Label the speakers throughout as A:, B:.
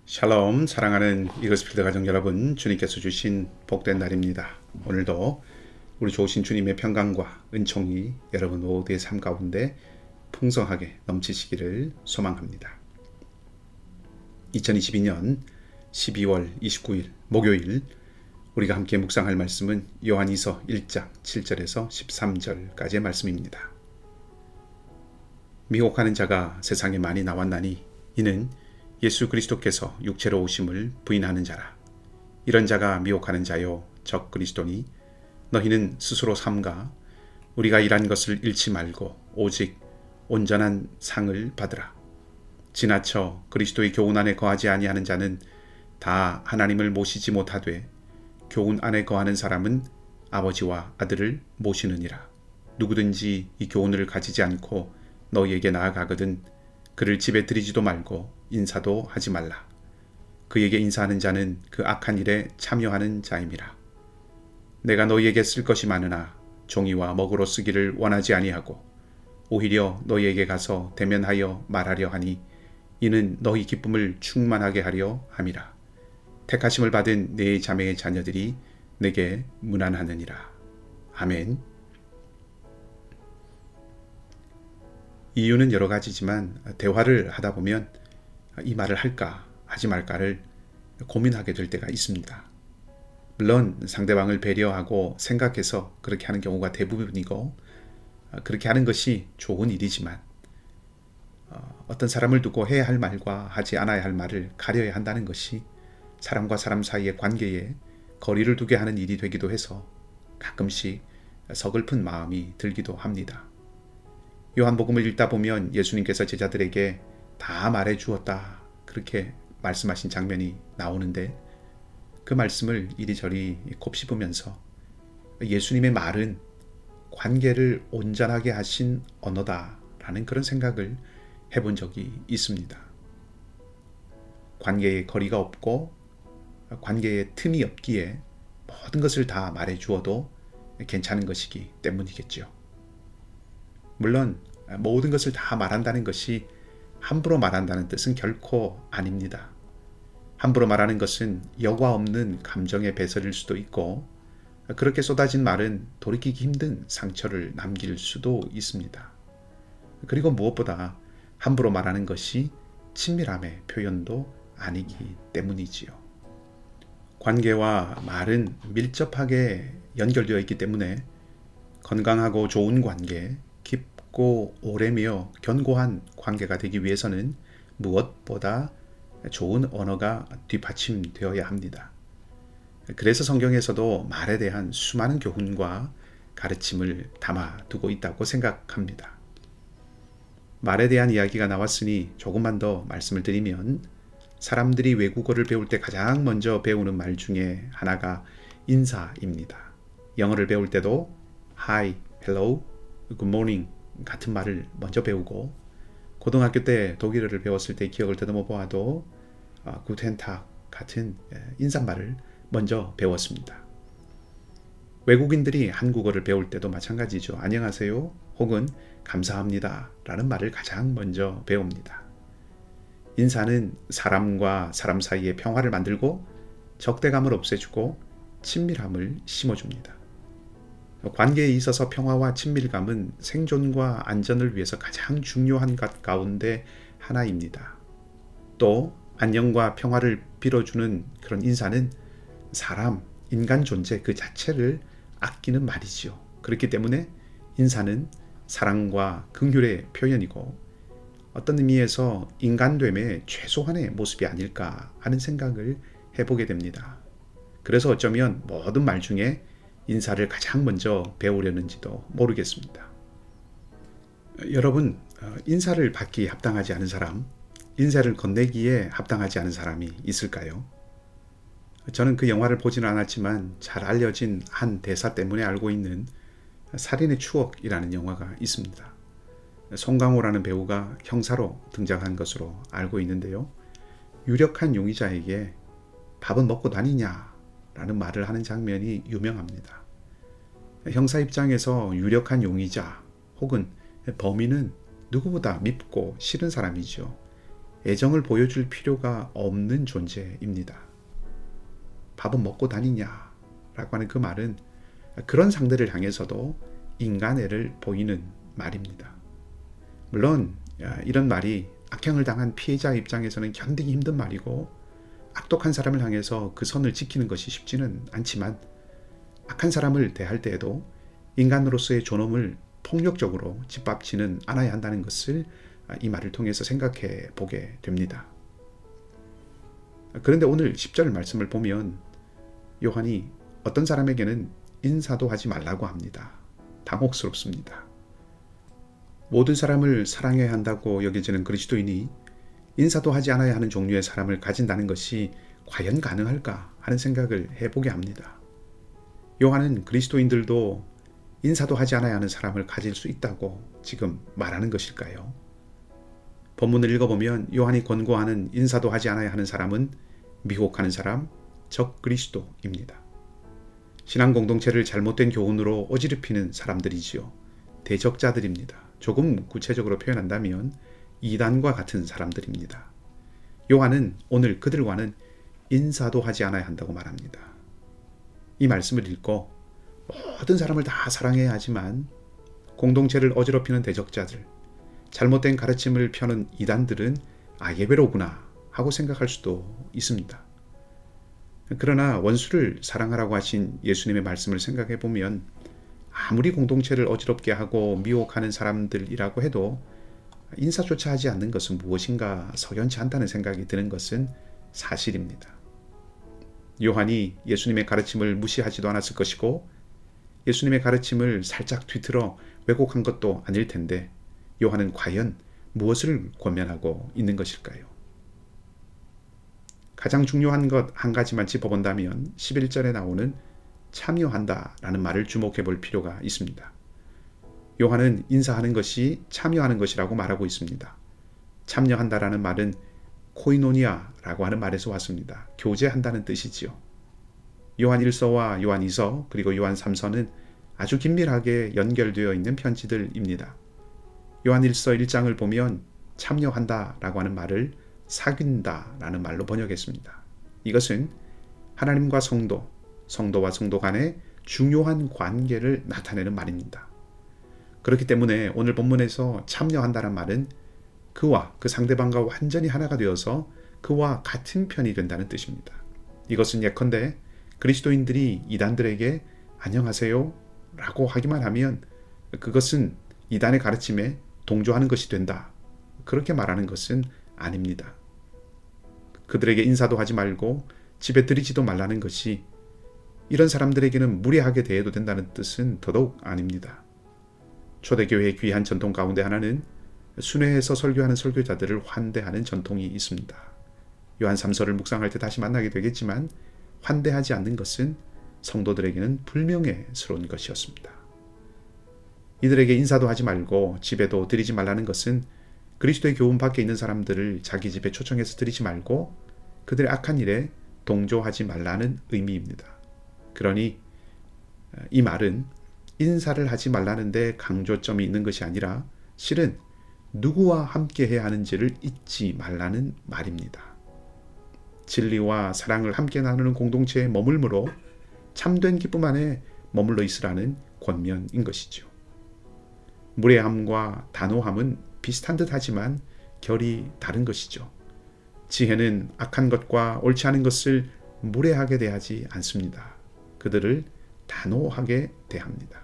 A: 샬롬, 사랑하는 이글스필드 가족 여러분, 주님께서 주신 복된 날입니다. 오늘도 우리 좋으신 주님의 평강과 은총이 여러분 모두의 삶 가운데 풍성하게 넘치시기를 소망합니다. 2022년 12월 29일 목요일 우리가 함께 묵상할 말씀은 요한이서 1장 7절에서 13절까지의 말씀입니다. 미혹하는 자가 세상에 많이 나왔나니 이는 예수 그리스도께서 육체로 오심을 부인하는 자라. 이런 자가 미혹하는 자요 적 그리스도니 너희는 스스로 삼가 우리가 일한 것을 잃지 말고 오직 온전한 상을 받으라. 지나쳐 그리스도의 교훈 안에 거하지 아니하는 자는 다 하나님을 모시지 못하되 교훈 안에 거하는 사람은 아버지와 아들을 모시느니라. 누구든지 이 교훈을 가지지 않고 너희에게 나아가거든 그를 집에 들이지도 말고 인사도 하지 말라. 그에게 인사하는 자는 그 악한 일에 참여하는 자임이라. 내가 너희에게 쓸 것이 많으나 종이와 먹으로 쓰기를 원하지 아니하고 오히려 너희에게 가서 대면하여 말하려 하니 이는 너희 기쁨을 충만하게 하려 함이라. 택하심을 받은 네 자매의 자녀들이 내게 문안하느니라. 아멘. 이유는 여러 가지지만 대화를 하다 보면 이 말을 할까 하지 말까를 고민하게 될 때가 있습니다. 물론 상대방을 배려하고 생각해서 그렇게 하는 경우가 대부분이고 그렇게 하는 것이 좋은 일이지만 어떤 사람을 두고 해야 할 말과 하지 않아야 할 말을 가려야 한다는 것이 사람과 사람 사이의 관계에 거리를 두게 하는 일이 되기도 해서 가끔씩 서글픈 마음이 들기도 합니다. 요한복음을 읽다 보면 예수님께서 제자들에게 다 말해 주었다 그렇게 말씀하신 장면이 나오는데 그 말씀을 이리저리 곱씹으면서 예수님의 말은 관계를 온전하게 하신 언어다라는 그런 생각을 해본 적이 있습니다. 관계에 거리가 없고 관계에 틈이 없기에 모든 것을 다 말해 주어도 괜찮은 것이기 때문이겠죠. 물론 모든 것을 다 말한다는 것이 함부로 말한다는 뜻은 결코 아닙니다. 함부로 말하는 것은 여과 없는 감정의 배설일 수도 있고 그렇게 쏟아진 말은 돌이키기 힘든 상처를 남길 수도 있습니다. 그리고 무엇보다 함부로 말하는 것이 친밀함의 표현도 아니기 때문이지요. 관계와 말은 밀접하게 연결되어 있기 때문에 건강하고 좋은 관계, 깊고 오래며 견고한 관계가 되기 위해서는 무엇보다 좋은 언어가 뒷받침되어야 합니다. 그래서 성경에서도 말에 대한 수많은 교훈과 가르침을 담아두고 있다고 생각합니다. 말에 대한 이야기가 나왔으니 조금만 더 말씀을 드리면 사람들이 외국어를 배울 때 가장 먼저 배우는 말 중에 하나가 인사입니다. 영어를 배울 때도 Hi, Hello, Good Morning 같은 말을 먼저 배우고 고등학교 때 독일어를 배웠을 때 기억을 더듬어 보아도 Guten Tag 같은 인사말을 먼저 배웠습니다. 외국인들이 한국어를 배울 때도 마찬가지죠. 안녕하세요 혹은 감사합니다 라는 말을 가장 먼저 배웁니다. 인사는 사람과 사람 사이의 평화를 만들고 적대감을 없애주고 친밀함을 심어줍니다. 관계에 있어서 평화와 친밀감은 생존과 안전을 위해서 가장 중요한 것 가운데 하나입니다. 또 안녕과 평화를 빌어주는 그런 인사는 사람, 인간 존재 그 자체를 아끼는 말이지요. 그렇기 때문에 인사는 사랑과 긍휼의 표현이고 어떤 의미에서 인간됨의 최소한의 모습이 아닐까 하는 생각을 해보게 됩니다. 그래서 어쩌면 모든 말 중에 인사를 가장 먼저 배우려는지도 모르겠습니다. 여러분, 인사를 받기에 합당하지 않은 사람, 인사를 건네기에 합당하지 않은 사람이 있을까요? 저는 그 영화를 보지는 않았지만 잘 알려진 한 대사 때문에 알고 있는 살인의 추억이라는 영화가 있습니다. 송강호라는 배우가 형사로 등장한 것으로 알고 있는데요. 유력한 용의자에게 밥은 먹고 다니냐? 라는 말을 하는 장면이 유명합니다. 형사 입장에서 유력한 용의자 혹은 범인은 누구보다 밉고 싫은 사람이죠. 애정을 보여줄 필요가 없는 존재입니다. 밥은 먹고 다니냐? 라고 하는 그 말은 그런 상대를 향해서도 인간애를 보이는 말입니다. 물론 이런 말이 악행을 당한 피해자 입장에서는 견디기 힘든 말이고 악독한 사람을 향해서 그 선을 지키는 것이 쉽지는 않지만 악한 사람을 대할 때에도 인간으로서의 존엄을 폭력적으로 짓밟지는 않아야 한다는 것을 이 말을 통해서 생각해 보게 됩니다. 그런데 오늘 10절 말씀을 보면 요한이 어떤 사람에게는 인사도 하지 말라고 합니다. 당혹스럽습니다. 모든 사람을 사랑해야 한다고 여겨지는 그리스도인이 인사도 하지 않아야 하는 종류의 사람을 가진다는 것이 과연 가능할까 하는 생각을 해보게 합니다. 요한은 그리스도인들도 인사도 하지 않아야 하는 사람을 가질 수 있다고 지금 말하는 것일까요? 본문을 읽어보면 요한이 권고하는 인사도 하지 않아야 하는 사람은 미혹하는 사람, 적 그리스도입니다. 신앙 공동체를 잘못된 교훈으로 어지럽히는 사람들이지요. 대적자들입니다. 조금 구체적으로 표현한다면 이단과 같은 사람들입니다. 요한은 오늘 그들과는 인사도 하지 않아야 한다고 말합니다. 이 말씀을 읽고 모든 사람을 다 사랑해야 하지만 공동체를 어지럽히는 대적자들, 잘못된 가르침을 펴는 이단들은 예배로구나 하고 생각할 수도 있습니다. 그러나 원수를 사랑하라고 하신 예수님의 말씀을 생각해 보면 아무리 공동체를 어지럽게 하고 미혹하는 사람들이라고 해도 인사조차 하지 않는 것은 무엇인가 석연치 않다는 생각이 드는 것은 사실입니다. 요한이 예수님의 가르침을 무시하지도 않았을 것이고 예수님의 가르침을 살짝 뒤틀어 왜곡한 것도 아닐 텐데 요한은 과연 무엇을 권면하고 있는 것일까요? 가장 중요한 것 한 가지만 짚어본다면 11절에 나오는 참여한다 라는 말을 주목해 볼 필요가 있습니다. 요한은 인사하는 것이 참여하는 것이라고 말하고 있습니다. 참여한다라는 말은 코이노니아라고 하는 말에서 왔습니다. 교제한다는 뜻이지요. 요한 1서와 요한 2서 그리고 요한 3서는 아주 긴밀하게 연결되어 있는 편지들입니다. 요한 1서 1장을 보면 참여한다라고 하는 말을 사귄다라는 말로 번역했습니다. 이것은 하나님과 성도, 성도와 성도 간의 중요한 관계를 나타내는 말입니다. 그렇기 때문에 오늘 본문에서 참여한다는 말은 그와 그 상대방과 완전히 하나가 되어서 그와 같은 편이 된다는 뜻입니다. 이것은 예컨대 그리스도인들이 이단들에게 안녕하세요 라고 하기만 하면 그것은 이단의 가르침에 동조하는 것이 된다. 그렇게 말하는 것은 아닙니다. 그들에게 인사도 하지 말고 집에 들이지도 말라는 것이 이런 사람들에게는 무례하게 대해도 된다는 뜻은 더더욱 아닙니다. 초대교회의 귀한 전통 가운데 하나는 순회에서 설교하는 설교자들을 환대하는 전통이 있습니다. 요한 3서를 묵상할 때 다시 만나게 되겠지만 환대하지 않는 것은 성도들에게는 불명예스러운 것이었습니다. 이들에게 인사도 하지 말고 집에도 들이지 말라는 것은 그리스도의 교훈 밖에 있는 사람들을 자기 집에 초청해서 들이지 말고 그들의 악한 일에 동조하지 말라는 의미입니다. 그러니 이 말은 인사를 하지 말라는 데 강조점이 있는 것이 아니라 실은 누구와 함께 해야 하는지를 잊지 말라는 말입니다. 진리와 사랑을 함께 나누는 공동체에 머물므로 참된 기쁨 안에 머물러 있으라는 권면인 것이죠. 무례함과 단호함은 비슷한 듯 하지만 결이 다른 것이죠. 지혜는 악한 것과 옳지 않은 것을 무례하게 대하지 않습니다. 그들을 단호하게 대합니다.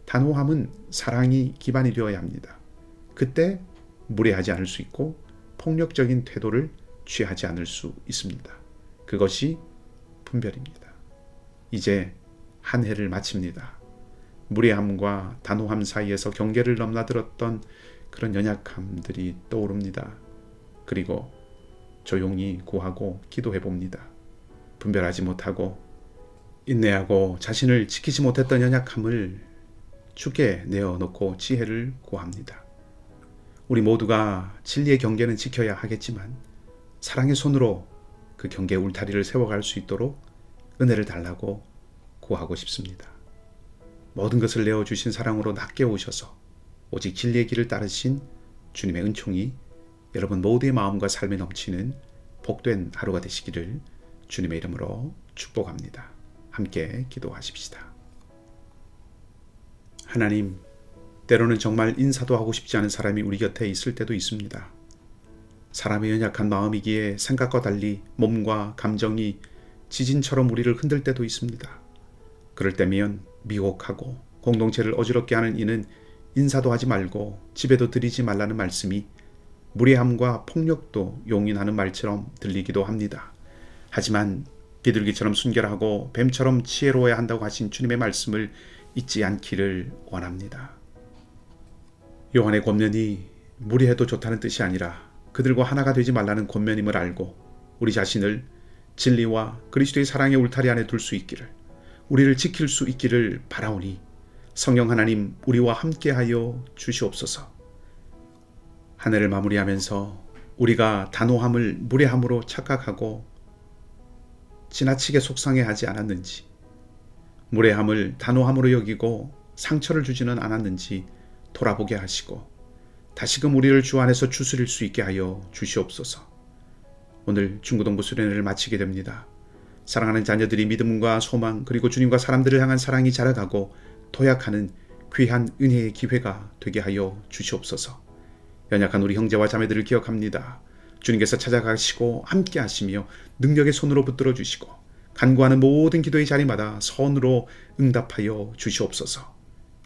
A: 단호함은 사랑이 기반이 되어야 합니다. 그때 무례하지 않을 수 있고 폭력적인 태도를 취하지 않을 수 있습니다. 그것이 분별입니다. 이제 한 해를 마칩니다. 무례함과 단호함 사이에서 경계를 넘나들었던 그런 연약함들이 떠오릅니다. 그리고 조용히 구하고 기도해 봅니다. 분별하지 못하고 인내하고 자신을 지키지 못했던 연약함을 주께 내어놓고 지혜를 구합니다. 우리 모두가 진리의 경계는 지켜야 하겠지만 사랑의 손으로 그 경계 울타리를 세워갈 수 있도록 은혜를 달라고 구하고 싶습니다. 모든 것을 내어주신 사랑으로 낚여오셔서 오직 진리의 길을 따르신 주님의 은총이 여러분 모두의 마음과 삶에 넘치는 복된 하루가 되시기를 주님의 이름으로 축복합니다. 함께 기도하십시다. 하나님, 때로는 정말 인사도 하고 싶지 않은 사람이 우리 곁에 있을 때도 있습니다. 사람의 연약한 마음이기에 생각과 달리 몸과 감정이 지진처럼 우리를 흔들 때도 있습니다. 그럴 때면 미혹하고 공동체를 어지럽게 하는 이는 인사도 하지 말고 집에도 들이지 말라는 말씀이 무례함과 폭력도 용인하는 말처럼 들리기도 합니다. 하지만 비둘기처럼 순결하고 뱀처럼 지혜로워야 한다고 하신 주님의 말씀을 잊지 않기를 원합니다. 요한의 권면이 무례해도 좋다는 뜻이 아니라 그들과 하나가 되지 말라는 권면임을 알고 우리 자신을 진리와 그리스도의 사랑의 울타리 안에 둘 수 있기를, 우리를 지킬 수 있기를 바라오니 성령 하나님 우리와 함께하여 주시옵소서. 한 해를 마무리하면서 우리가 단호함을 무례함으로 착각하고 지나치게 속상해하지 않았는지, 무례함을 단호함으로 여기고 상처를 주지는 않았는지 돌아보게 하시고 다시금 우리를 주 안에서 추스릴 수 있게 하여 주시옵소서. 오늘 중고등부 수련회를 마치게 됩니다. 사랑하는 자녀들이 믿음과 소망 그리고 주님과 사람들을 향한 사랑이 자라가고 도약하는 귀한 은혜의 기회가 되게 하여 주시옵소서. 연약한 우리 형제와 자매들을 기억합니다. 주님께서 찾아가시고 함께 하시며 능력의 손으로 붙들어 주시고 간구하는 모든 기도의 자리마다 선으로 응답하여 주시옵소서.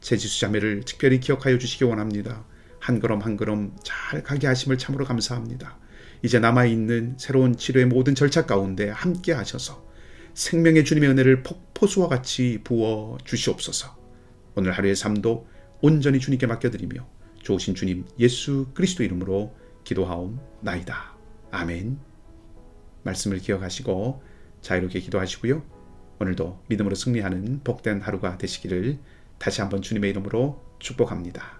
A: 제지수 자매를 특별히 기억하여 주시기 원합니다. 한 걸음 한 걸음 잘 가게 하심을 참으로 감사합니다. 이제 남아있는 새로운 치료의 모든 절차 가운데 함께 하셔서 생명의 주님의 은혜를 폭포수와 같이 부어 주시옵소서. 오늘 하루의 삶도 온전히 주님께 맡겨드리며 좋으신 주님 예수 그리스도 이름으로 기도하옵나이다. 아멘. 말씀을 기억하시고 자유롭게 기도하시고요. 오늘도 믿음으로 승리하는 복된 하루가 되시기를 다시 한번 주님의 이름으로 축복합니다.